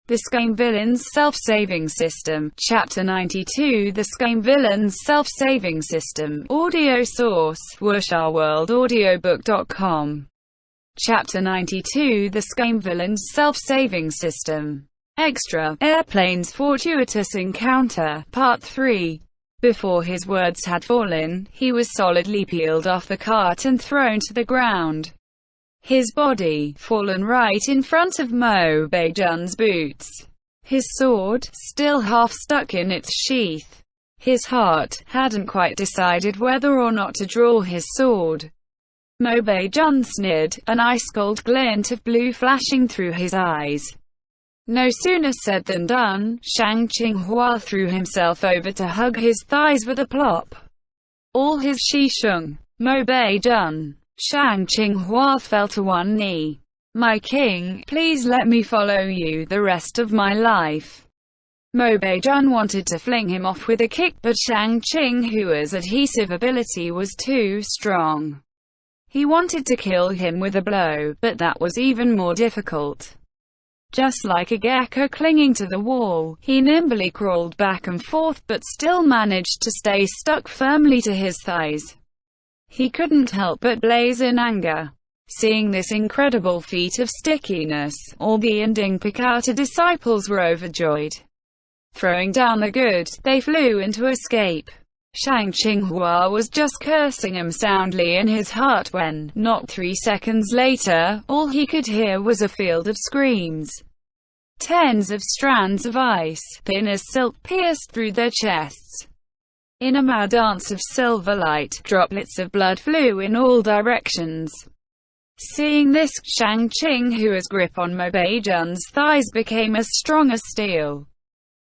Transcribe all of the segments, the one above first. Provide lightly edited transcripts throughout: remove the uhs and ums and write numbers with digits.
The Scame Villain's Self-Saving System. Chapter 92. The Scame Villain's Self-Saving System. Audio source: WuxaWorldAudiobook.com. Chapter 92. The Scame Villain's Self-Saving System. Extra. Airplane's Fortuitous Encounter. Part 3. Before his words had fallen, he was solidly peeled off the cart and thrown to the ground. His body, fallen right in front of Mo Beijun's boots. His sword, still half stuck in its sheath. His heart hadn't quite decided whether or not to draw his sword. Mo Beijun sneered, an ice-cold glint of blue flashing through his eyes. No sooner said than done. Shang Qinghua threw himself over to hug his thighs with a plop. All his Shisheng. Mo Beijun. Shang Qinghua fell to one knee. "My king, please let me follow you the rest of my life." Mo Beijun wanted to fling him off with a kick, but Shang Qinghua's adhesive ability was too strong. He wanted to kill him with a blow, but that was even more difficult. Just like a gecko clinging to the wall, he nimbly crawled back and forth but still managed to stay stuck firmly to his thighs. He couldn't help but blaze in anger. Seeing this incredible feat of stickiness, all the Yinding Picata disciples were overjoyed. Throwing down the goods, they flew into escape. Shang Qinghua was just cursing him soundly in his heart when, not 3 seconds later, all he could hear was a field of screams. Tens of strands of ice, thin as silk, pierced through their chests. In a mad dance of silver light, droplets of blood flew in all directions. Seeing this, Shang Qinghua's grip on Mo Beijun's thighs became as strong as steel.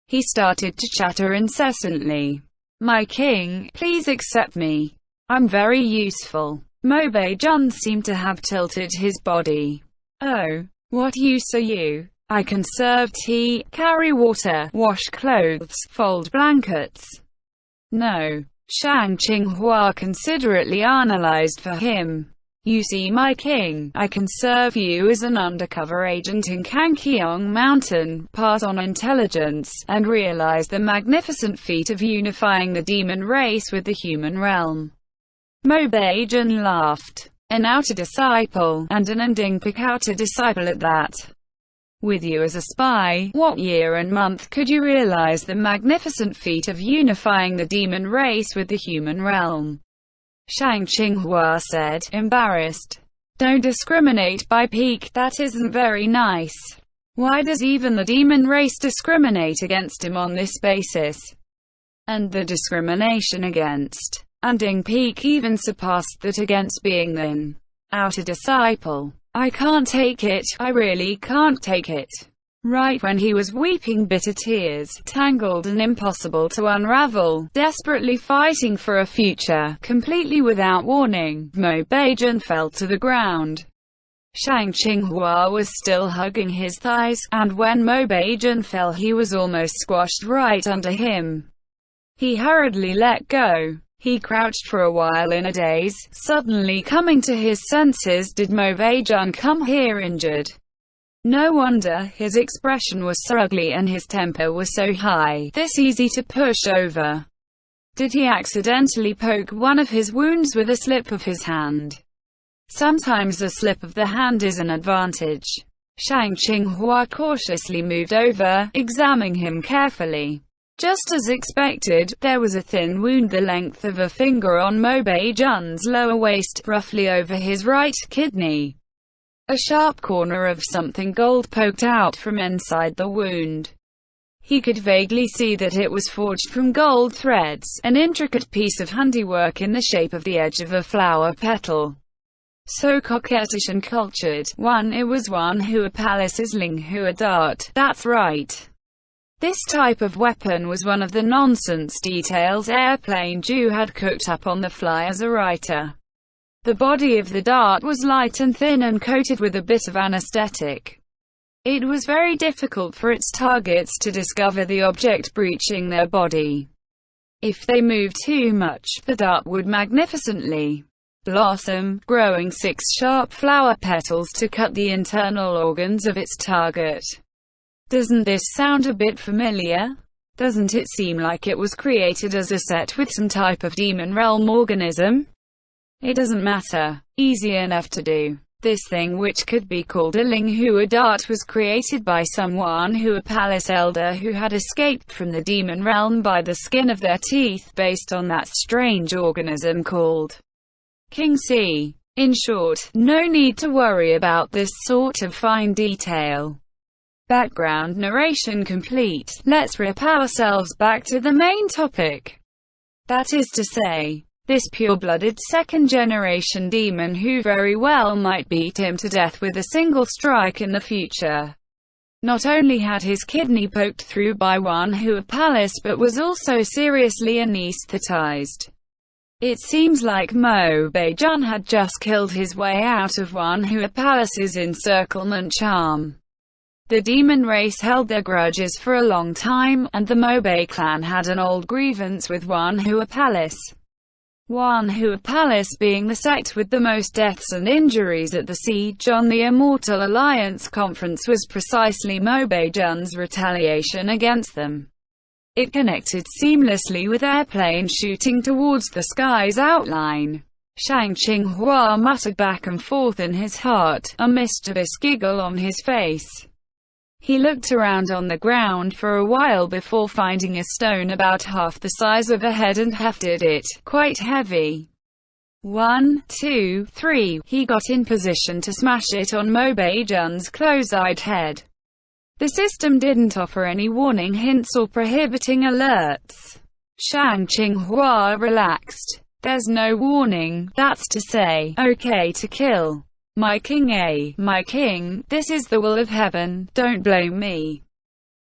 He started to chatter incessantly. "My king, please accept me. I'm very useful." Mo Beijun seemed to have tilted his body. "Oh, what use are you? I can serve tea, carry water, wash clothes, fold blankets." "No." Shang Qinghua considerately analyzed for him. "You see, my king, I can serve you as an undercover agent in Kangqiong Mountain, pass on intelligence, and realize the magnificent feat of unifying the demon race with the human realm." Mo Beijun laughed. "An outer disciple, and an Yinding Picata disciple at that. With you as a spy, what year and month could you realize the magnificent feat of unifying the demon race with the human realm?" Shang Qinghua said, embarrassed. "Don't discriminate by peak, that isn't very nice. Why does even the demon race discriminate against him on this basis?" And the discrimination against Yinding Peak even surpassed that against being the outer disciple. "I can't take it, I really can't take it." Right when he was weeping bitter tears, tangled and impossible to unravel, desperately fighting for a future, completely without warning, Mo Beijun fell to the ground. Shang Qinghua was still hugging his thighs, and when Mo Beijun fell he was almost squashed right under him. He hurriedly let go. He crouched for a while in a daze, suddenly coming to his senses. Did Mo Beijun come here injured? No wonder, his expression was so ugly and his temper was so high, this easy to push over. Did he accidentally poke one of his wounds with a slip of his hand? Sometimes a slip of the hand is an advantage. Shang Qinghua cautiously moved over, examining him carefully. Just as expected, there was a thin wound the length of a finger on Mo Beijun's lower waist, roughly over his right kidney. A sharp corner of something gold poked out from inside the wound. He could vaguely see that it was forged from gold threads, an intricate piece of handiwork in the shape of the edge of a flower petal. So coquettish and cultured. It was one Hua Palace's Linghua dart, that's right. This type of weapon was one of the nonsense details Airplane Jew had cooked up on the fly as a writer. The body of the dart was light and thin and coated with a bit of anesthetic. It was very difficult for its targets to discover the object breaching their body. If they moved too much, the dart would magnificently blossom, growing 6 sharp flower petals to cut the internal organs of its target. Doesn't this sound a bit familiar? Doesn't it seem like it was created as a set with some type of demon realm organism? It doesn't matter. Easy enough to do. This thing, which could be called a Linghua dart, was created by someone who a palace elder who had escaped from the demon realm by the skin of their teeth, based on that strange organism called King C. In short, no need to worry about this sort of fine detail. Background narration complete. Let's rip ourselves back to the main topic. That is to say, this pure-blooded second-generation demon who very well might beat him to death with a single strike in the future. Not only had his kidney poked through by one Hua Palace, but was also seriously anesthetized. It seems like Mo Bei-jun had just killed his way out of one Hua Palace's encirclement charm. The demon race held their grudges for a long time, and the Mobei clan had an old grievance with one Hua Palace. One Hua Palace being the sect with the most deaths and injuries at the siege on the Immortal Alliance Conference was precisely Mo Bei-jun's retaliation against them. It connected seamlessly with airplanes shooting towards the sky's outline. Shang Qinghua muttered back and forth in his heart, a mischievous giggle on his face. He looked around on the ground for a while before finding a stone about half the size of a head and hefted it, quite heavy. 1, 2, 3, he got in position to smash it on Mo Bei-jun's close-eyed head. The system didn't offer any warning hints or prohibiting alerts. Shang Qinghua relaxed. There's no warning, that's to say, okay to kill. My king, this is the will of heaven, don't blame me.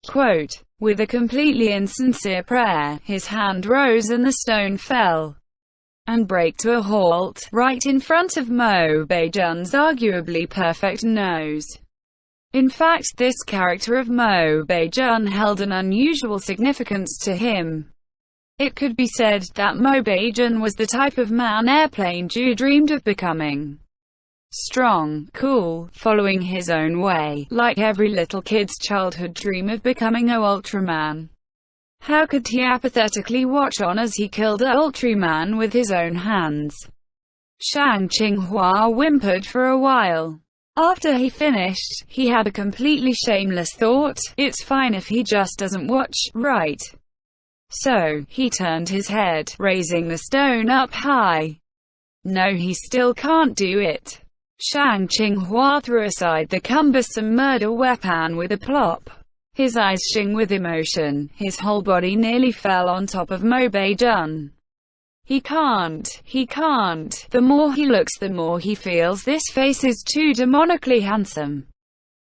Quote, with a completely insincere prayer, his hand rose and the stone fell and braked to a halt, right in front of Mo Bei-jun's arguably perfect nose. In fact, this character of Mo Bei-jun held an unusual significance to him. It could be said that Mo Bei-jun was the type of man Airplane Jew dreamed of becoming. Strong, cool, following his own way, like every little kid's childhood dream of becoming a Ultraman. How could he apathetically watch on as he killed a Ultraman with his own hands? Shang Qinghua whimpered for a while. After he finished, he had a completely shameless thought: it's fine if he just doesn't watch, right? So, he turned his head, raising the stone up high. No, he still can't do it. Shang Qinghua threw aside the cumbersome murder weapon with a plop. His eyes shone with emotion, his whole body nearly fell on top of Mo Bei-jun. He can't. The more he looks, the more he feels this face is too demonically handsome.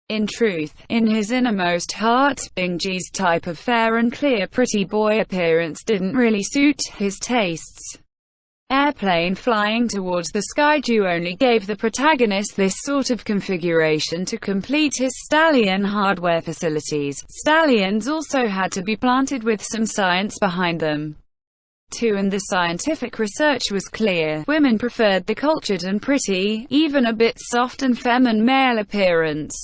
In truth, in his innermost heart, Bing Ji's type of fair and clear pretty boy appearance didn't really suit his tastes. Airplane flying towards the skyju only gave the protagonist this sort of configuration to complete his stallion hardware facilities. Stallions also had to be planted with some science behind them, too, and the scientific research was clear. Women preferred the cultured and pretty, even a bit soft and feminine male appearance.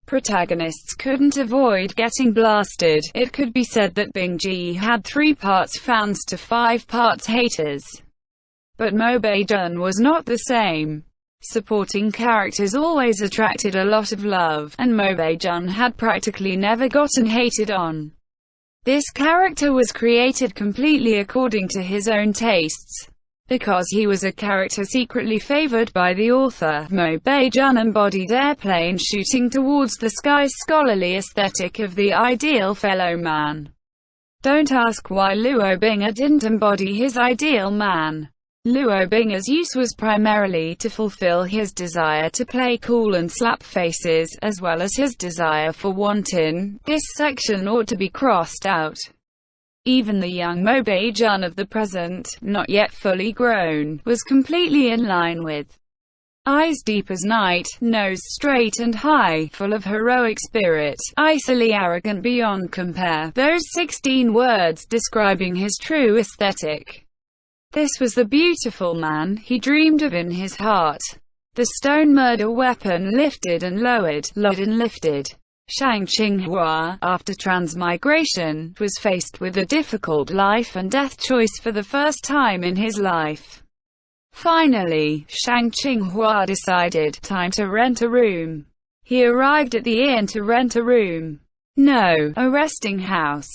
Protagonists couldn't avoid getting blasted. It could be said that Bing Ji had 3 parts fans to 5 parts haters. But Mo Bei-jun was not the same. Supporting characters always attracted a lot of love, and Mo Bei-jun had practically never gotten hated on. This character was created completely according to his own tastes. Because he was a character secretly favored by the author, Mo Bei-jun embodied airplane shooting towards the sky's scholarly aesthetic of the ideal fellow man. Don't ask why Luo Binga didn't embody his ideal man. Luo Binga's use was primarily to fulfill his desire to play cool and slap faces, as well as his desire for wanton. This section ought to be crossed out. Even the young Mo Bei-jun of the present, not yet fully grown, was completely in line with eyes deep as night, nose straight and high, full of heroic spirit, icily arrogant beyond compare. Those 16 words describing his true aesthetic. This was the beautiful man he dreamed of in his heart. The stone murder weapon lifted and lowered, lowered and lifted. Shang Qinghua, after transmigration, was faced with a difficult life and death choice for the first time in his life. Finally, Shang Qinghua decided, time to rent a room. He arrived at the inn to rent a room. No, a resting house.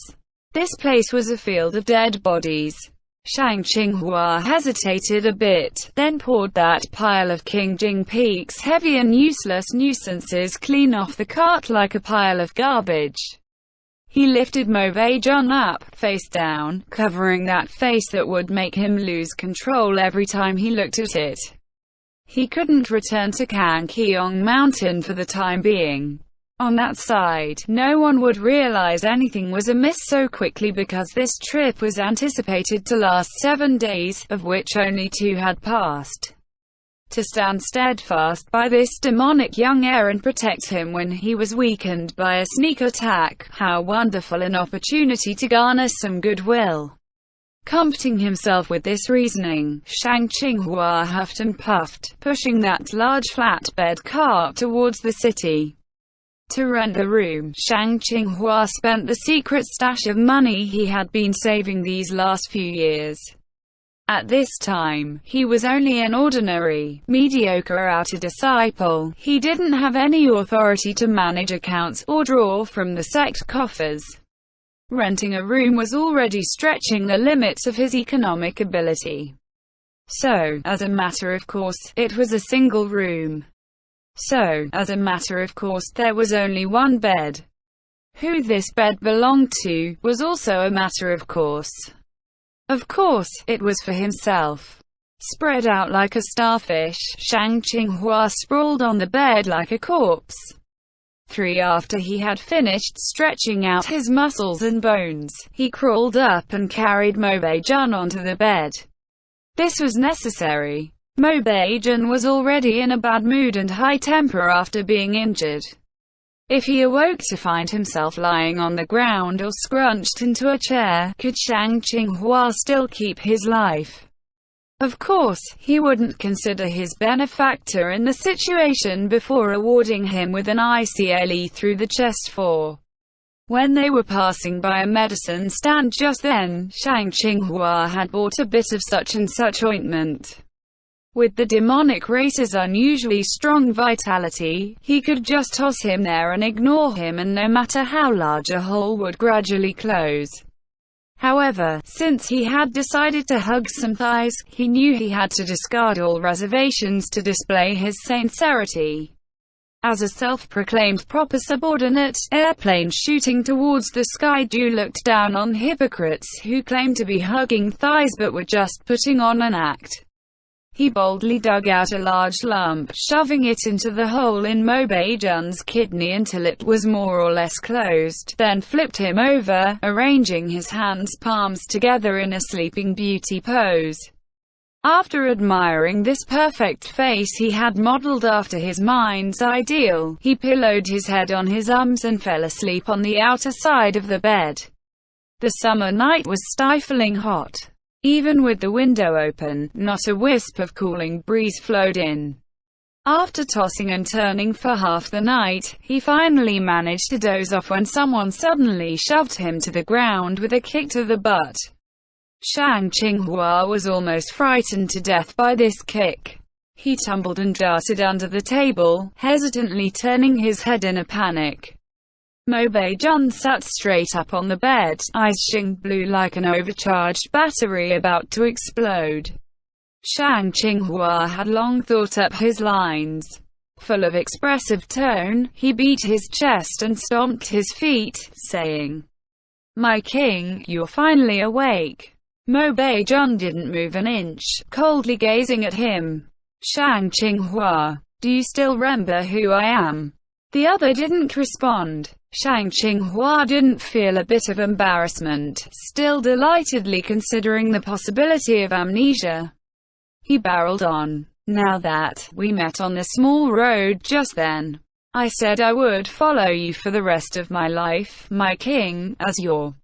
This place was a field of dead bodies. Shang Qinghua hesitated a bit, then poured that pile of King Jing Peak's heavy and useless nuisances clean off the cart like a pile of garbage. He lifted Mo Beijun up, face down, covering that face that would make him lose control every time he looked at it. He couldn't return to Kangqiong Mountain for the time being. On that side, no one would realize anything was amiss so quickly because this trip was anticipated to last 7 days, of which only 2 had passed. To stand steadfast by this demonic young heir and protect him when he was weakened by a sneak attack, how wonderful an opportunity to garner some goodwill. Comforting himself with this reasoning, Shang Qinghua huffed and puffed, pushing that large flatbed cart towards the city. To rent the room, Shang Qinghua spent the secret stash of money he had been saving these last few years. At this time, he was only an ordinary, mediocre outer disciple. He didn't have any authority to manage accounts, or draw from the sect coffers. Renting a room was already stretching the limits of his economic ability. So, as a matter of course, it was a single room. So, as a matter of course, there was only one bed. Who this bed belonged to, was also a matter of course. Of course, it was for himself. Spread out like a starfish, Shang Qinghua sprawled on the bed like a corpse. After he had finished stretching out his muscles and bones, he crawled up and carried Mo Beijun onto the bed. This was necessary. Mo Beijun was already in a bad mood and high temper after being injured. If he awoke to find himself lying on the ground or scrunched into a chair, could Shang Qinghua still keep his life? Of course, he wouldn't consider his benefactor in the situation before awarding him with an ICLE through the chest for. When they were passing by a medicine stand just then, Shang Qinghua had bought a bit of such and such ointment. With the demonic race's unusually strong vitality, he could just toss him there and ignore him, and no matter how large a hole would gradually close. However, since he had decided to hug some thighs, he knew he had to discard all reservations to display his sincerity. As a self-proclaimed proper subordinate, airplane shooting towards the sky, Ju looked down on hypocrites who claimed to be hugging thighs but were just putting on an act. He boldly dug out a large lump, shoving it into the hole in Mo Beijun's kidney until it was more or less closed, then flipped him over, arranging his hands palms together in a sleeping beauty pose. After admiring this perfect face he had modeled after his mind's ideal, he pillowed his head on his arms and fell asleep on the outer side of the bed. The summer night was stifling hot. Even with the window open, not a wisp of cooling breeze flowed in. After tossing and turning for half the night, he finally managed to doze off when someone suddenly shoved him to the ground with a kick to the butt. Shang Qinghua was almost frightened to death by this kick. He tumbled and darted under the table, hesitantly turning his head in a panic. Mo Beijun sat straight up on the bed, eyes shing blue like an overcharged battery about to explode. Shang Qinghua had long thought up his lines. Full of expressive tone, he beat his chest and stomped his feet, saying, "My king, you're finally awake." Mo Beijun didn't move an inch, coldly gazing at him. "Shang Qinghua, do you still remember who I am?" The other didn't respond. Shang Qinghua didn't feel a bit of embarrassment, still delightedly considering the possibility of amnesia. He barreled on. "Now that we met on the small road just then, I said I would follow you for the rest of my life, my king, as your..."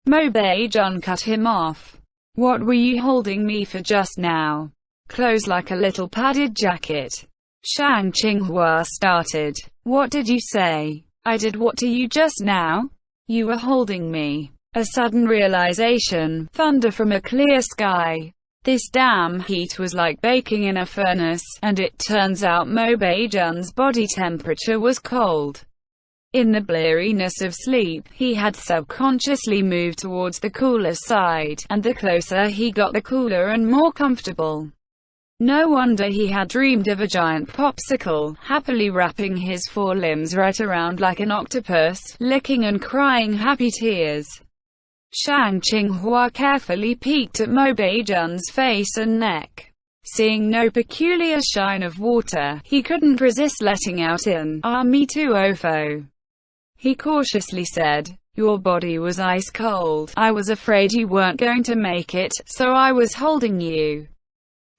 Mo Beijun cut him off. "What were you holding me for just now?" "Clothes like a little padded jacket." Shang Qinghua started. "What did you say?" I did what to you just now? You were holding me. A sudden realization, thunder from a clear sky. This damn heat was like baking in a furnace, and it turns out Mo Bei-jun's body temperature was cold. In the bleariness of sleep, he had subconsciously moved towards the cooler side, and the closer he got the cooler and more comfortable. No wonder he had dreamed of a giant popsicle, happily wrapping his forelimbs right around like an octopus, licking and crying happy tears. Shang Qinghua carefully peeked at Mo Bei-jun's face and neck. Seeing no peculiar shine of water, he couldn't resist letting out an "Ah, me too, Ofo." He cautiously said, "Your body was ice cold. I was afraid you weren't going to make it, so I was holding you."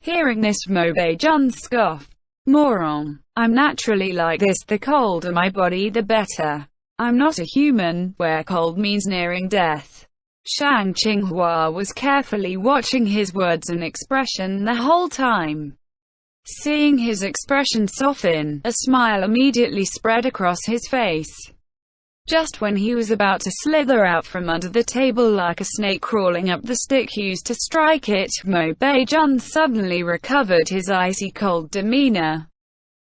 Hearing this, Mo Bei-jun scoffed. "Moron. I'm naturally like this. The colder my body, the better. I'm not a human, where cold means nearing death." Shang Qinghua was carefully watching his words and expression the whole time. Seeing his expression soften, a smile immediately spread across his face. Just when he was about to slither out from under the table like a snake crawling up the stick used to strike it, Mo Bei-jun suddenly recovered his icy cold demeanor.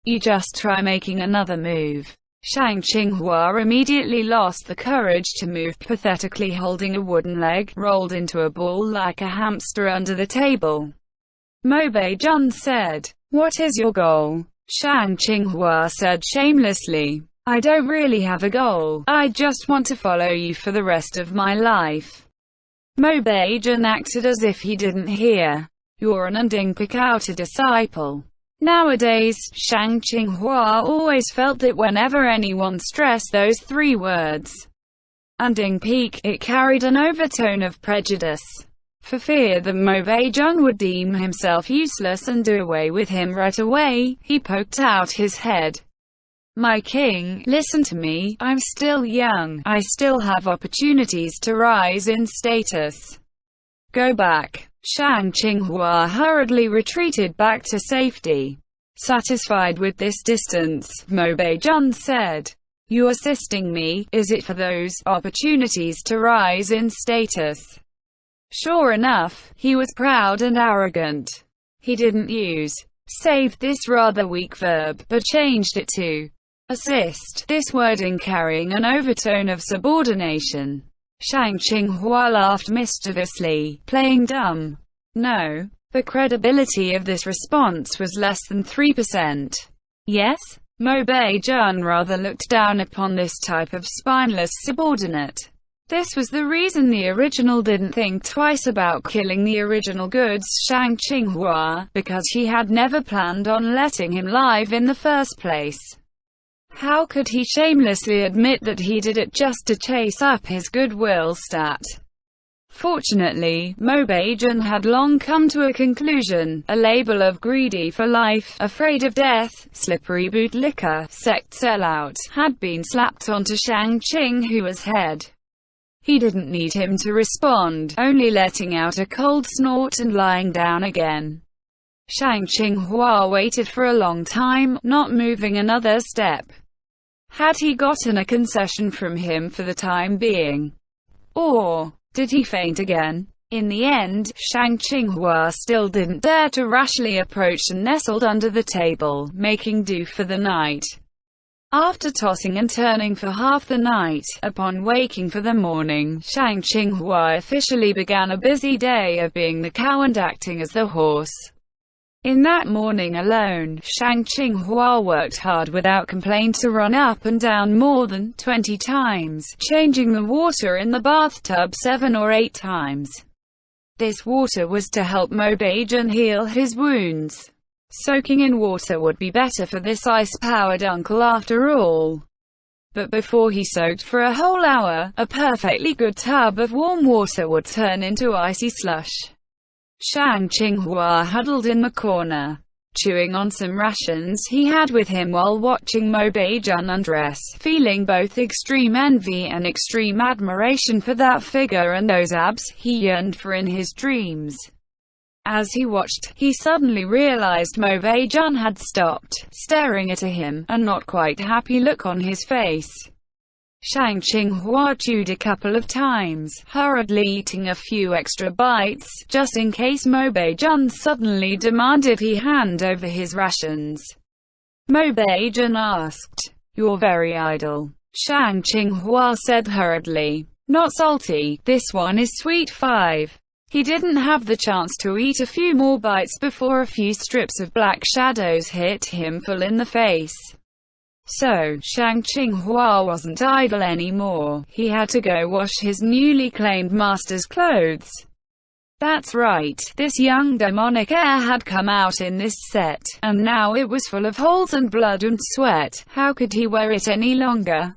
"You just try making another move." Shang Qinghua immediately lost the courage to move, pathetically holding a wooden leg, rolled into a ball like a hamster under the table. Mo Bei-jun said, "What is your goal?" Shang Qinghua said shamelessly, "I don't really have a goal, I just want to follow you for the rest of my life." Mo Bei-jun acted as if he didn't hear. "You're an Unding Picouta disciple." Nowadays, Shang Qinghua always felt that whenever anyone stressed those three words, Unding Peak, it carried an overtone of prejudice. For fear that Mo Bei-jun would deem himself useless and do away with him right away, he poked out his head. "My king, listen to me, I'm still young, I still have opportunities to rise in status. Go back." Shang Qinghua hurriedly retreated back to safety. Satisfied with this distance, Mo Bei-jun said, "You assisting me, is it for those opportunities to rise in status?" Sure enough, he was proud and arrogant. He didn't use "saved" this rather weak verb, but changed it to "assist," this wording carrying an overtone of subordination. Shang Qinghua laughed mischievously, playing dumb. No. The credibility of this response was less than 3%. Yes? Mo Bei-jun rather looked down upon this type of spineless subordinate. This was the reason the original didn't think twice about killing the original goods Shang Qinghua, because he had never planned on letting him live in the first place. How could he shamelessly admit that he did it just to chase up his goodwill stat? Fortunately, Mo Bei-jun had long come to a conclusion. A label of greedy for life, afraid of death, slippery bootlicker, sect sellout, had been slapped onto Shang Qinghua's head. He didn't need him to respond, only letting out a cold snort and lying down again. Shang Qinghua waited for a long time, not moving another step. Had he gotten a concession from him for the time being? Or did he faint again? In the end, Shang Qinghua still didn't dare to rashly approach and nestled under the table, making do for the night. After tossing and turning for half the night, upon waking for the morning, Shang Qinghua officially began a busy day of being the cow and acting as the horse. In that morning alone, Shang Qinghua worked hard without complaint to run up and down more than 20 times, changing the water in the bathtub 7 or 8 times. This water was to help Mo Bei-jun heal his wounds. Soaking in water would be better for this ice-powered uncle after all. But before he soaked for a whole hour, a perfectly good tub of warm water would turn into icy slush. Shang Qinghua huddled in the corner, chewing on some rations he had with him while watching Mo Bei-jun undress, feeling both extreme envy and extreme admiration for that figure and those abs he yearned for in his dreams. As he watched, he suddenly realized Mo Bei-jun had stopped, staring at him, a not quite happy look on his face. Shang Qinghua chewed a couple of times, hurriedly eating a few extra bites, just in case Mo Beijun suddenly demanded he hand over his rations. Mo Beijun asked, "You're very idle," Shang Qinghua said hurriedly. "Not salty, this one is sweet 5. He didn't have the chance to eat a few more bites before a few strips of black shadows hit him full in the face. So, Shang Qinghua wasn't idle anymore. He had to go wash his newly claimed master's clothes. That's right, this young demonic heir had come out in this set, and now it was full of holes and blood and sweat. How could he wear it any longer?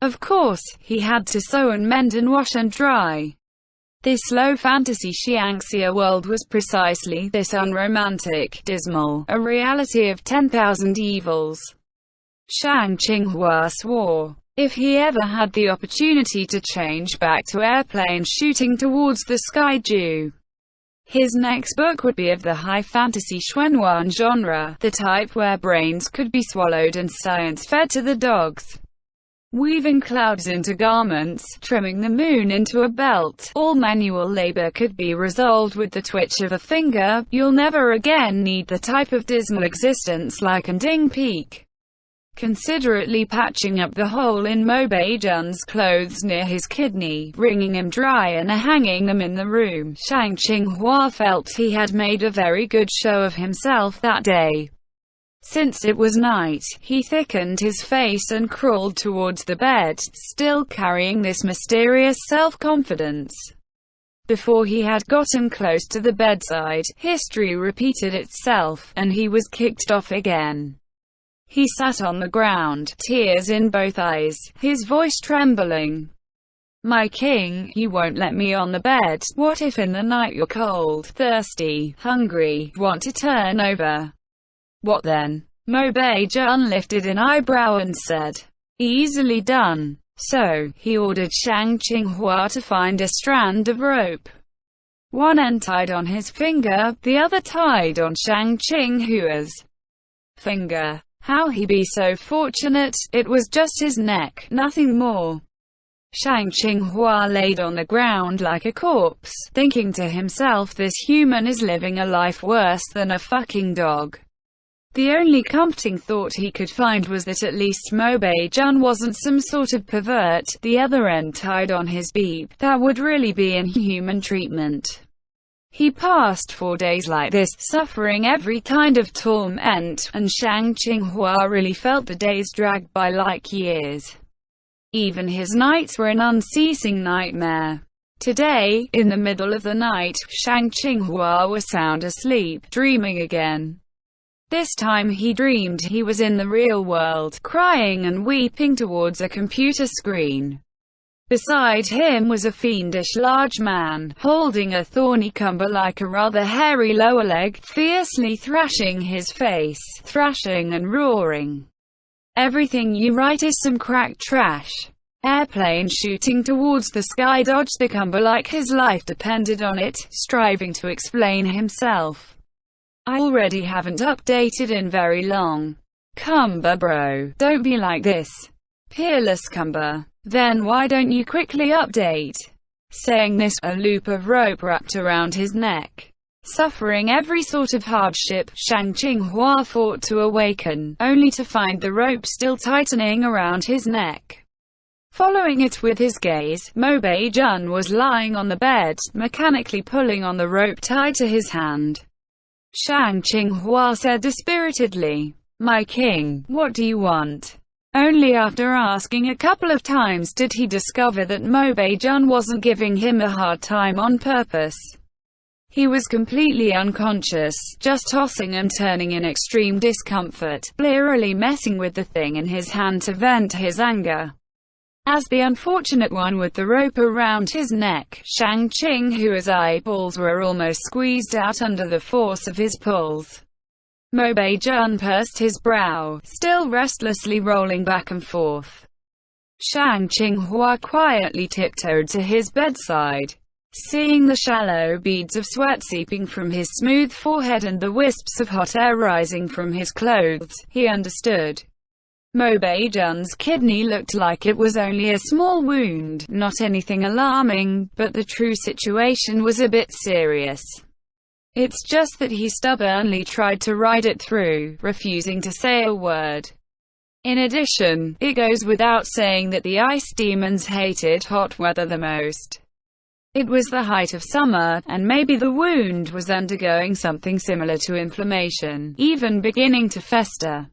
Of course, he had to sew and mend and wash and dry. This low fantasy Xiangxia world was precisely this: unromantic, dismal, a reality of 10,000 evils. Shang Qinghua swore. If he ever had the opportunity to change back to airplane shooting towards the sky Ju, his next book would be of the high fantasy Xuanwan genre, the type where brains could be swallowed and science fed to the dogs. Weaving clouds into garments, trimming the moon into a belt, all manual labor could be resolved with the twitch of a finger. You'll never again need the type of dismal existence like Anding Peak. Considerately patching up the hole in Mo Beijun's clothes near his kidney, wringing him dry and hanging them in the room, Shang Qinghua felt he had made a very good show of himself that day. Since it was night, he thickened his face and crawled towards the bed, still carrying this mysterious self-confidence. Before he had gotten close to the bedside, history repeated itself, and he was kicked off again. He sat on the ground, tears in both eyes, his voice trembling. "My king, you won't let me on the bed. What if in the night you're cold, thirsty, hungry, want to turn over? What then?" Mo Beijun lifted an eyebrow and said, "Easily done." So, he ordered Shang Qinghua to find a strand of rope. One end tied on his finger, the other tied on Shang Qinghua's finger. How he be so fortunate? It was just his neck, nothing more. Shang Qinghua laid on the ground like a corpse, thinking to himself, this human is living a life worse than a fucking dog. The only comforting thought he could find was that at least Mo Beijun wasn't some sort of pervert, the other end tied on his beep. That would really be inhuman treatment. He passed 4 days like this, suffering every kind of torment, and Shang Qinghua really felt the days dragged by like years. Even his nights were an unceasing nightmare. Today, in the middle of the night, Shang Qinghua was sound asleep, dreaming again. This time he dreamed he was in the real world, crying and weeping towards a computer screen. Beside him was a fiendish large man, holding a thorny cumber like a rather hairy lower leg, fiercely thrashing his face, thrashing and roaring. "Everything you write is some cracked trash." Airplane shooting towards the sky dodged the cumber like his life depended on it, striving to explain himself. "I already haven't updated in very long. Cumber bro, don't be like this. Peerless Cumber. Then why don't you quickly update?" Saying this, a loop of rope wrapped around his neck. Suffering every sort of hardship, Shang Qinghua fought to awaken, only to find the rope still tightening around his neck. Following it with his gaze, Mo Beijun was lying on the bed, mechanically pulling on the rope tied to his hand. Shang Qinghua said dispiritedly, "My king, what do you want?" Only after asking a couple of times did he discover that Mo Beijun wasn't giving him a hard time on purpose. He was completely unconscious, just tossing and turning in extreme discomfort, blearily messing with the thing in his hand to vent his anger. As the unfortunate one with the rope around his neck, Shang Qinghua's eyeballs were almost squeezed out under the force of his pulls. Mo Beijun pursed his brow, still restlessly rolling back and forth. Shang Qinghua quietly tiptoed to his bedside. Seeing the shallow beads of sweat seeping from his smooth forehead and the wisps of hot air rising from his clothes, he understood. Mo Beijun's kidney looked like it was only a small wound, not anything alarming, but the true situation was a bit serious. It's just that he stubbornly tried to ride it through, refusing to say a word. In addition, it goes without saying that the ice demons hated hot weather the most. It was the height of summer, and maybe the wound was undergoing something similar to inflammation, even beginning to fester.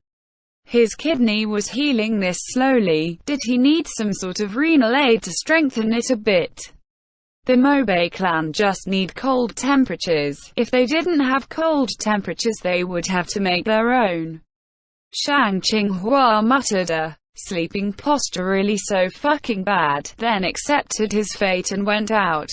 His kidney was healing this slowly. Did he need some sort of renal aid to strengthen it a bit? The Mobei clan just need cold temperatures. If they didn't have cold temperatures, they would have to make their own. Shang Qinghua muttered a sleeping posture really so fucking bad, then accepted his fate and went out.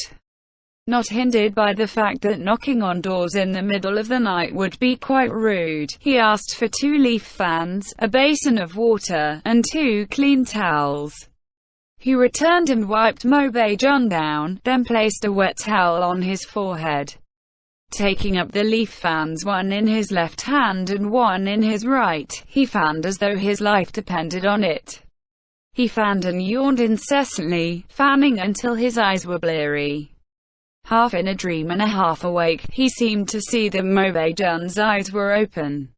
Not hindered by the fact that knocking on doors in the middle of the night would be quite rude, he asked for 2 leaf fans, a basin of water, and 2 clean towels. He returned and wiped Mo Beijun down, then placed a wet towel on his forehead. Taking up the leaf fans, one in his left hand and one in his right, he fanned as though his life depended on it. He fanned and yawned incessantly, fanning until his eyes were bleary. Half in a dream and a half awake, he seemed to see that Mo Beijun's eyes were open.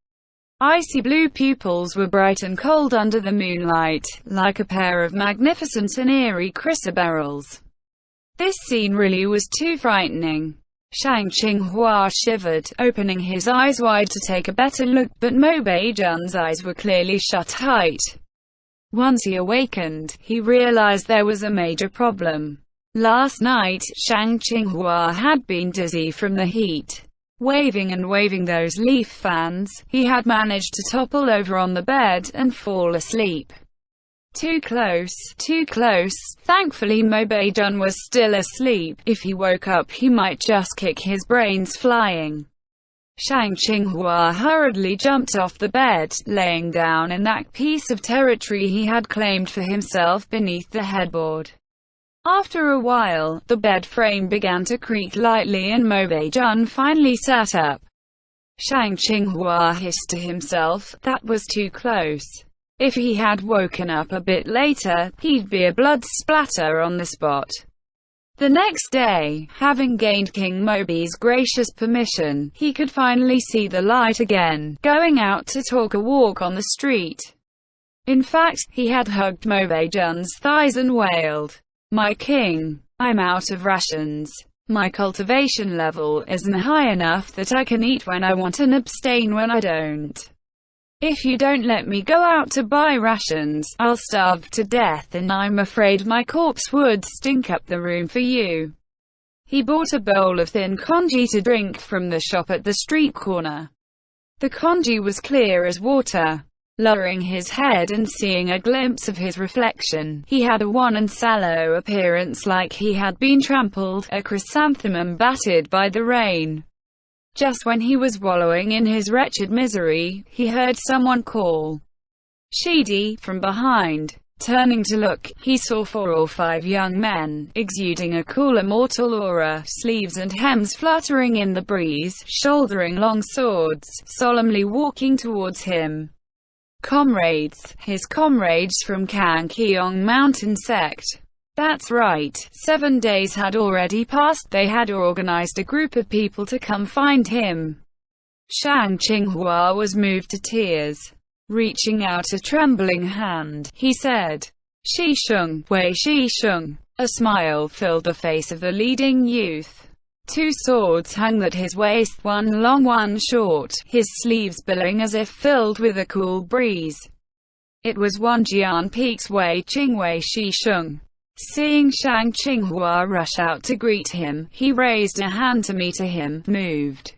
Icy blue pupils were bright and cold under the moonlight, like a pair of magnificent and eerie chrysoberyls. This scene really was too frightening. Shang Qinghua shivered, opening his eyes wide to take a better look, but Mo Beijun's eyes were clearly shut tight. Once he awakened, he realized there was a major problem. Last night, Shang Qinghua had been dizzy from the heat. Waving and waving those leaf fans, he had managed to topple over on the bed and fall asleep. Too close, too close. Thankfully Mo Beijun was still asleep. If he woke up he might just kick his brains flying. Shang Qinghua hurriedly jumped off the bed, laying down in that piece of territory he had claimed for himself beneath the headboard. After a while, the bed frame began to creak lightly and Mo Beijun finally sat up. Shang Qinghua hissed to himself, that was too close. If he had woken up a bit later, he'd be a blood splatter on the spot. The next day, having gained King Mobi's gracious permission, he could finally see the light again, going out to take a walk on the street. In fact, he had hugged Mo Beijun's thighs and wailed, "My king, I'm out of rations. My cultivation level isn't high enough that I can eat when I want and abstain when I don't. If you don't let me go out to buy rations, I'll starve to death and I'm afraid my corpse would stink up the room for you." He bought a bowl of thin congee to drink from the shop at the street corner. The congee was clear as water. Lowering his head and seeing a glimpse of his reflection, he had a wan and sallow appearance like he had been trampled, a chrysanthemum battered by the rain. Just when he was wallowing in his wretched misery, he heard someone call, "Shidi," from behind. Turning to look, he saw 4 or 5 young men, exuding a cool immortal aura, sleeves and hems fluttering in the breeze, shouldering long swords, solemnly walking towards him. Comrades, his comrades from Kangqiong Mountain sect. That's right, 7 days had already passed, they had organized a group of people to come find him. Shang Qinghua was moved to tears. Reaching out a trembling hand, he said, "Shisheng, Wei Shisheng." A smile filled the face of the leading youth. 2 swords hung at his waist, one long, one short, his sleeves billowing as if filled with a cool breeze. It was one Jian Peak's Wei Qingwei Shisheng. Seeing Shang Qinghua rush out to greet him, he raised a hand to meet him, moved.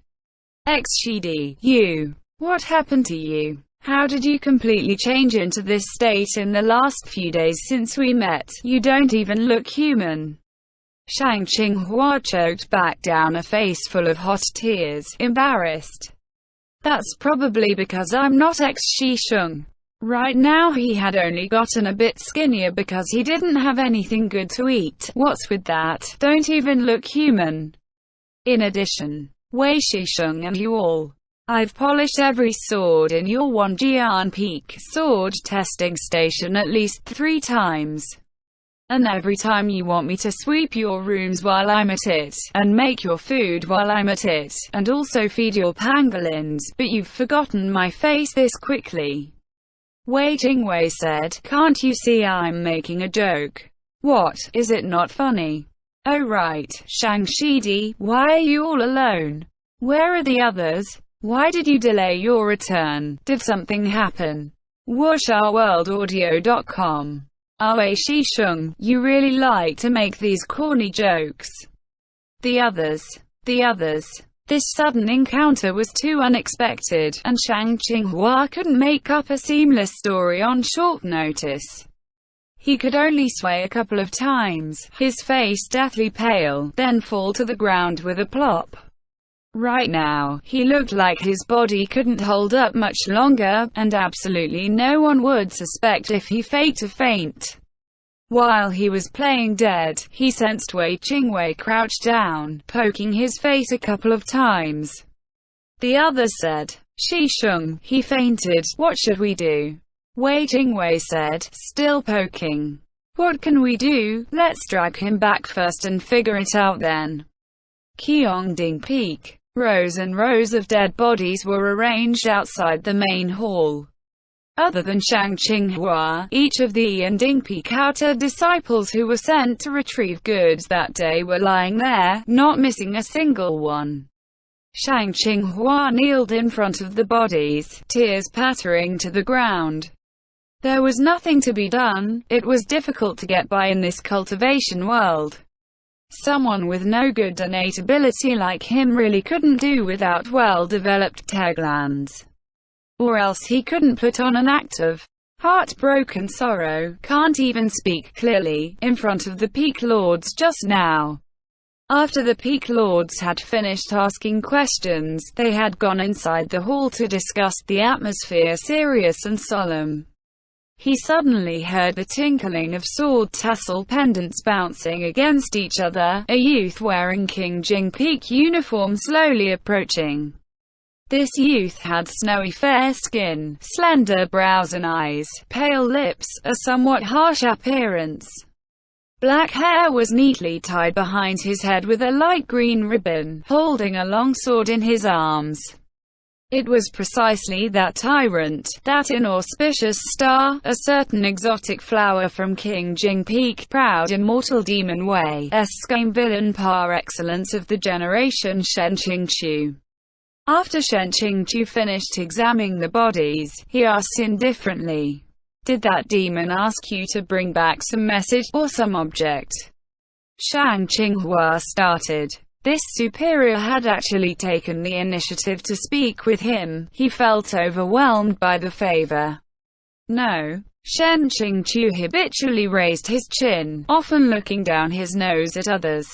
"Shidi, you. What happened to you? How did you completely change into this state in the last few days since we met? You don't even look human." Shang Qinghua choked back down a face full of hot tears, embarrassed. "That's probably because I'm not Shisheng." Right now he had only gotten a bit skinnier because he didn't have anything good to eat. What's with that? Don't even look human. In addition, Wei Shisheng and you all I've polished every sword in your Wanjian Peak sword testing station at least 3 times. And every time you want me to sweep your rooms while I'm at it, and make your food while I'm at it, and also feed your pangolins, but you've forgotten my face this quickly. Wei Jingwei said, can't you see I'm making a joke? What, is it not funny? Oh right, Shang Shidi, why are you all alone? Where are the others? Why did you delay your return? Did something happen? Wuxia-World-Audio.com. Wei Shisheng, you really like to make these corny jokes. The others. This sudden encounter was too unexpected, and Shang Qinghua couldn't make up a seamless story on short notice. He could only sway a couple of times, his face deathly pale, then fall to the ground with a plop. Right now, he looked like his body couldn't hold up much longer, and absolutely no one would suspect if he faked a faint. While he was playing dead, he sensed Wei Jingwei crouch down, poking his face a couple of times. The others said, Shisheng, he fainted, what should we do? Wei Jingwei said, still poking. What can we do? Let's drag him back first and figure it out then. Qiongding Peak. Rows and rows of dead bodies were arranged outside the main hall. Other than Shang Qinghua, each of the Yanding Peak outer disciples who were sent to retrieve goods that day were lying there, not missing a single one. Shang Qinghua kneeled in front of the bodies, tears pattering to the ground. There was nothing to be done, it was difficult to get by in this cultivation world. Someone with no good innate ability like him really couldn't do without well-developed glands. Or else he couldn't put on an act of heartbroken sorrow, can't even speak clearly, in front of the Peak Lords just now. After the Peak Lords had finished asking questions, they had gone inside the hall to discuss the atmosphere serious and solemn. He suddenly heard the tinkling of sword tassel pendants bouncing against each other, a youth wearing Qingjing Peak uniform slowly approaching. This youth had snowy fair skin, slender brows and eyes, pale lips, a somewhat harsh appearance. Black hair was neatly tied behind his head with a light green ribbon, holding a long sword in his arms. It was precisely that tyrant, that inauspicious star, a certain exotic flower from Qingjing Peak, proud immortal demon Wei, game villain par excellence of the generation Shen Qingqiu. After Shen Qingqiu finished examining the bodies, he asked indifferently, did that demon ask you to bring back some message, or some object? Shang Qinghua started. This superior had actually taken the initiative to speak with him, he felt overwhelmed by the favor. No. Shen Qingqiu habitually raised his chin, often looking down his nose at others.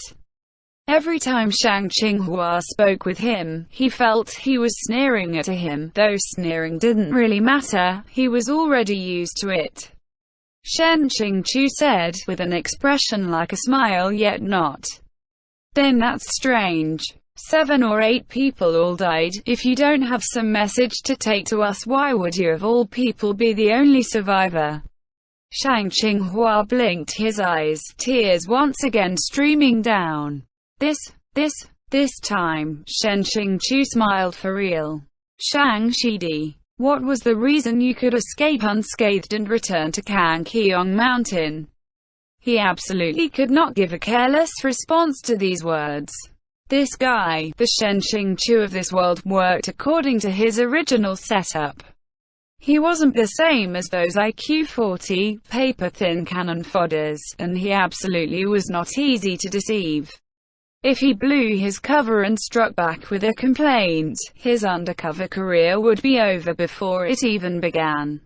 Every time Shang Qinghua spoke with him, he felt he was sneering at him, though sneering didn't really matter, he was already used to it. Shen Qingqiu said, with an expression like a smile yet not. Then that's strange. 7 or 8 people all died. If you don't have some message to take to us, why would you of all people be the only survivor? Shang Qinghua blinked his eyes, tears once again streaming down. This time, Shen Qingqiu smiled for real. Shang Shidi, what was the reason you could escape unscathed and return to Kangqiong Mountain? He absolutely could not give a careless response to these words. This guy, the Shen Qingqiu of this world, worked according to his original setup. He wasn't the same as those IQ-40, paper-thin cannon fodders, and he absolutely was not easy to deceive. If he blew his cover and struck back with a complaint, his undercover career would be over before it even began.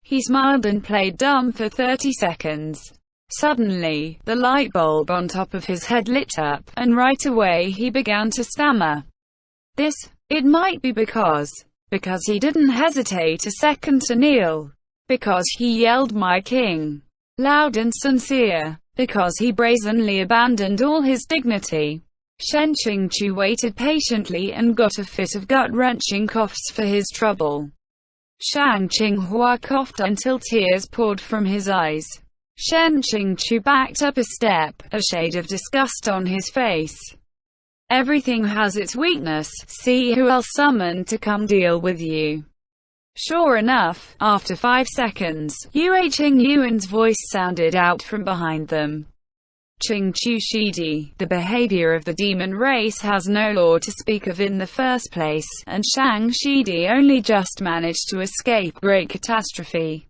He smiled and played dumb for 30 seconds. Suddenly, the light bulb on top of his head lit up, and right away he began to stammer. It might be because he didn't hesitate a second to kneel. Because he yelled "My King!" loud and sincere. Because he brazenly abandoned all his dignity. Shen Qingchu waited patiently and got a fit of gut-wrenching coughs for his trouble. Shang Qinghua coughed until tears poured from his eyes. Shen Qingchu backed up a step, a shade of disgust on his face. Everything has its weakness, see who I'll summon to come deal with you. Sure enough, after 5 seconds, Yue Qingyuan's voice sounded out from behind them. Qingchu Shidi, the behavior of the demon race has no law to speak of in the first place, and Shang Shidi only just managed to escape great catastrophe.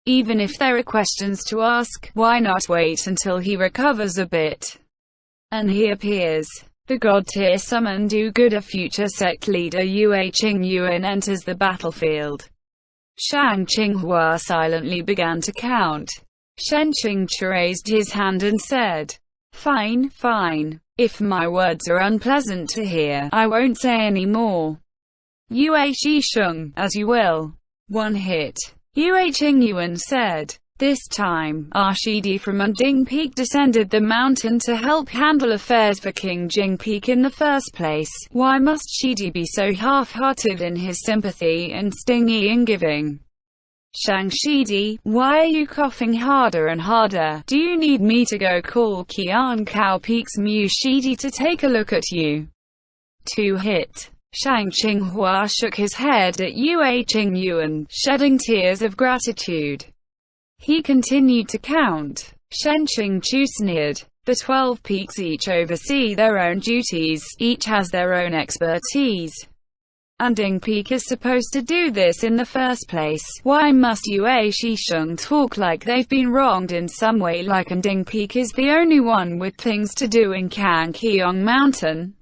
Even if there are questions to ask, why not wait until he recovers a bit? And he appears. The God-tier summon do-gooder future sect leader Yue Qingyuan enters the battlefield. Shang Qinghua silently began to count. Shen Qingchu raised his hand and said, "Fine, fine. If my words are unpleasant to hear, I won't say any more. Yue Shisheng, as you will." 1 hit. Yue Qingyuan said. This time, Shidi from Unding Peak descended the mountain to help handle affairs for King Jing Peak in the first place. Why must Shidi be so half-hearted in his sympathy and stingy in giving? Shang Shidi, why are you coughing harder and harder? Do you need me to go call Qian Cao Peak's Mu Shidi to take a look at you? 2 hit. Shang Qinghua shook his head at Yue Qingyuan, shedding tears of gratitude. He continued to count. Shen Qingchu sneered. The 12 peaks each oversee their own duties, each has their own expertise. Unding Peak is supposed to do this in the first place. Why must Yue Shisheng talk like they've been wronged in some way, like Unding Peak is the only one with things to do in Kangqiong Mountain?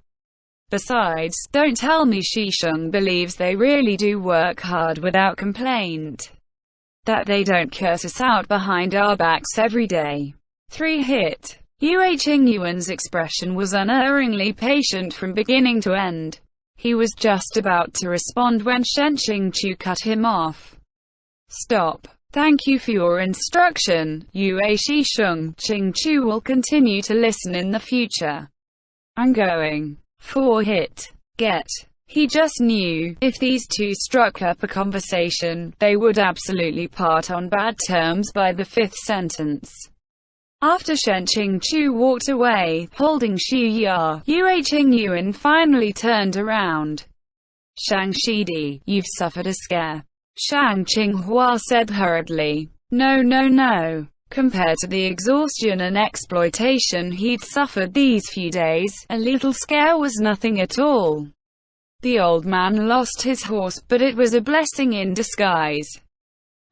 Besides, don't tell me Shisheng believes they really do work hard without complaint. That they don't curse us out behind our backs every day. 3 hit. Yue Qingyuan's expression was unerringly patient from beginning to end. He was just about to respond when Shen Qingchu cut him off. Stop. Thank you for your instruction, Yue Shisheng. Qingchu will continue to listen in the future. I'm going. 4 hit. Get. He just knew, if these two struck up a conversation, they would absolutely part on bad terms by the 5th sentence. After Shen Qingchu walked away, holding Xu Ya, Yue Qingyuan finally turned around. Shang Shidi, you've suffered a scare. Shang Qinghua said hurriedly. No, no, no. Compared to the exhaustion and exploitation he'd suffered these few days, a little scare was nothing at all. The old man lost his horse, but it was a blessing in disguise.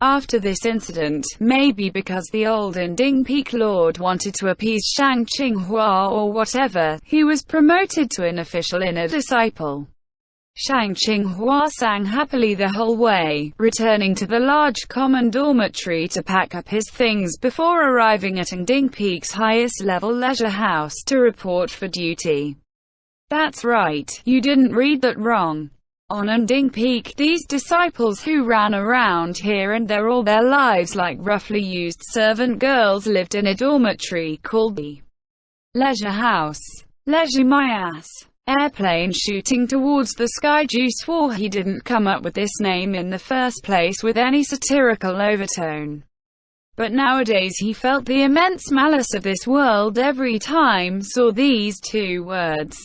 After this incident, maybe because the old Unding Peak Lord wanted to appease Shang Qinghua or whatever, he was promoted to an official inner disciple. Shang Qinghua sang happily the whole way, returning to the large common dormitory to pack up his things before arriving at Unding Peak's highest-level leisure house to report for duty. That's right, you didn't read that wrong. On Unding Peak, these disciples who ran around here and there all their lives like roughly used servant girls lived in a dormitory called the Leisure House. Leisure my ass. Airplane shooting towards the sky. Ju swore he didn't come up with this name in the first place with any satirical overtone. But nowadays he felt the immense malice of this world every time saw these 2 words.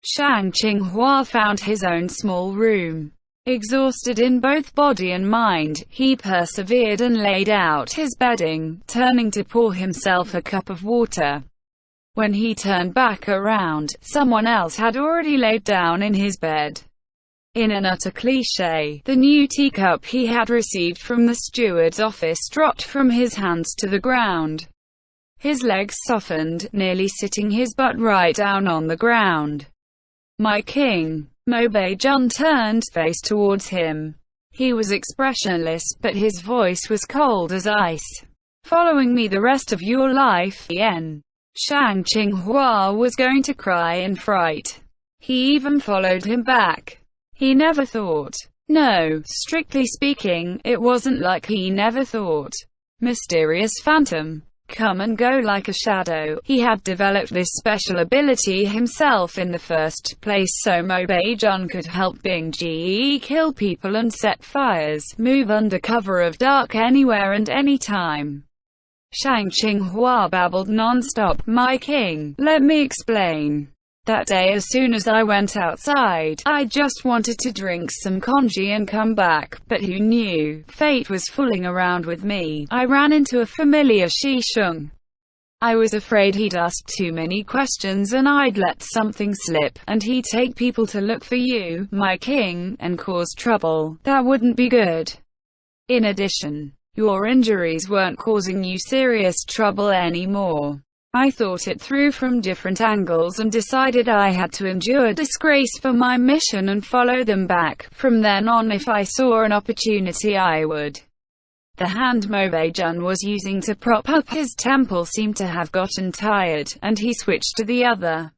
Shang Qinghua found his own small room. Exhausted in both body and mind, he persevered and laid out his bedding, turning to pour himself a cup of water. When he turned back around, someone else had already laid down in his bed. In an utter cliché, the new teacup he had received from the steward's office dropped from his hands to the ground. His legs softened, nearly sitting his butt right down on the ground. My king. Mo Beijun turned face towards him. He was expressionless, but his voice was cold as ice. Following me the rest of your life, Yen. Shang Qinghua was going to cry in fright. He even followed him back. He never thought. No, strictly speaking, it wasn't like he never thought. Mysterious phantom. come and go like a shadow. He had developed this special ability himself in the first place so Mo Bei-jun could help Bing Ji kill people and set fires, move under cover of dark anywhere and anytime. Shang Qinghua babbled non-stop. "My king, let me explain. That day as soon as I went outside, I just wanted to drink some congee and come back, but who knew? Fate was fooling around with me. I ran into a familiar Shi Sheng. I was afraid he'd ask too many questions and I'd let something slip, and he'd take people to look for you, my king, and cause trouble. That wouldn't be good. In addition, your injuries weren't causing you serious trouble anymore. I thought it through from different angles and decided I had to endure disgrace for my mission and follow them back. From then on, if I saw an opportunity, I would." The hand Mo Bei-jun was using to prop up his temple seemed to have gotten tired, and he switched to the other.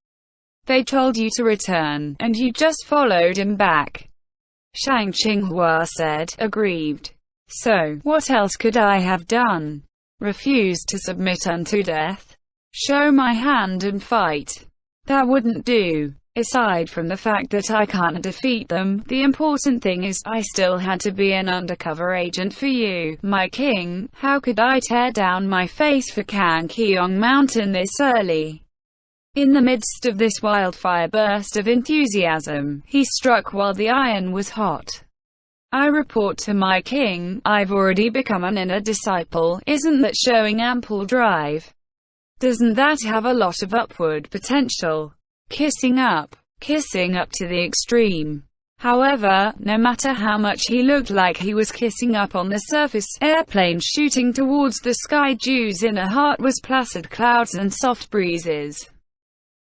"They told you to return, and you just followed him back," Shang Qinghua said, aggrieved. "So, what else could I have done? Refuse to submit unto death? Show my hand and fight? That wouldn't do. Aside from the fact that I can't defeat them, the important thing is, I still had to be an undercover agent for you, my king. How could I tear down my face for Kangqiong Mountain this early?" In the midst of this wildfire burst of enthusiasm, he struck while the iron was hot. "I report to my king, I've already become an inner disciple. Isn't that showing ample drive? Doesn't that have a lot of upward potential? Kissing up to the extreme." However, no matter how much he looked like he was kissing up on the surface, airplane shooting towards the sky, Ju's inner heart was placid clouds and soft breezes.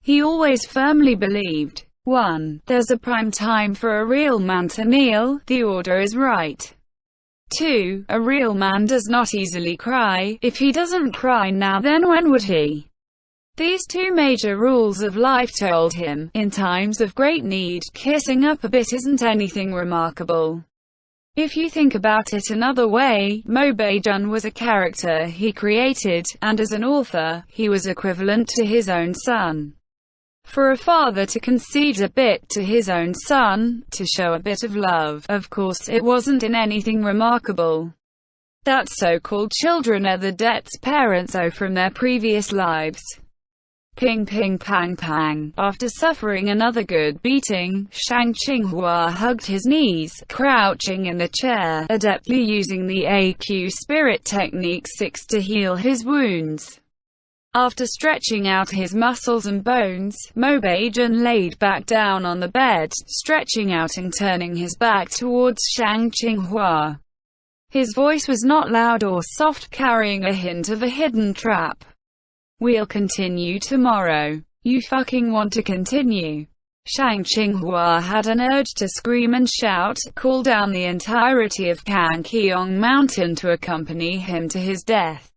He always firmly believed, 1. There's a prime time for a real man to kneel, the order is right. 2. A real man does not easily cry. If he doesn't cry now, then when would he? These two major rules of life told him, in times of great need, kissing up a bit isn't anything remarkable. If you think about it another way, Mo Bei-jun was a character he created, and as an author, he was equivalent to his own son. For a father to concede a bit to his own son, to show a bit of love, of course it wasn't in anything remarkable. That so-called children are the debts parents owe from their previous lives. Ping ping pang pang. After suffering another good beating, Shang Qinghua hugged his knees, crouching in the chair, adeptly using the AQ Spirit Technique 6 to heal his wounds. After stretching out his muscles and bones, Mo Bei-jun laid back down on the bed, stretching out and turning his back towards Shang Qinghua. His voice was not loud or soft, carrying a hint of a hidden trap. "We'll continue tomorrow. You fucking want to continue?" Shang Qinghua had an urge to scream and shout, call down the entirety of Kangqiong Mountain to accompany him to his death.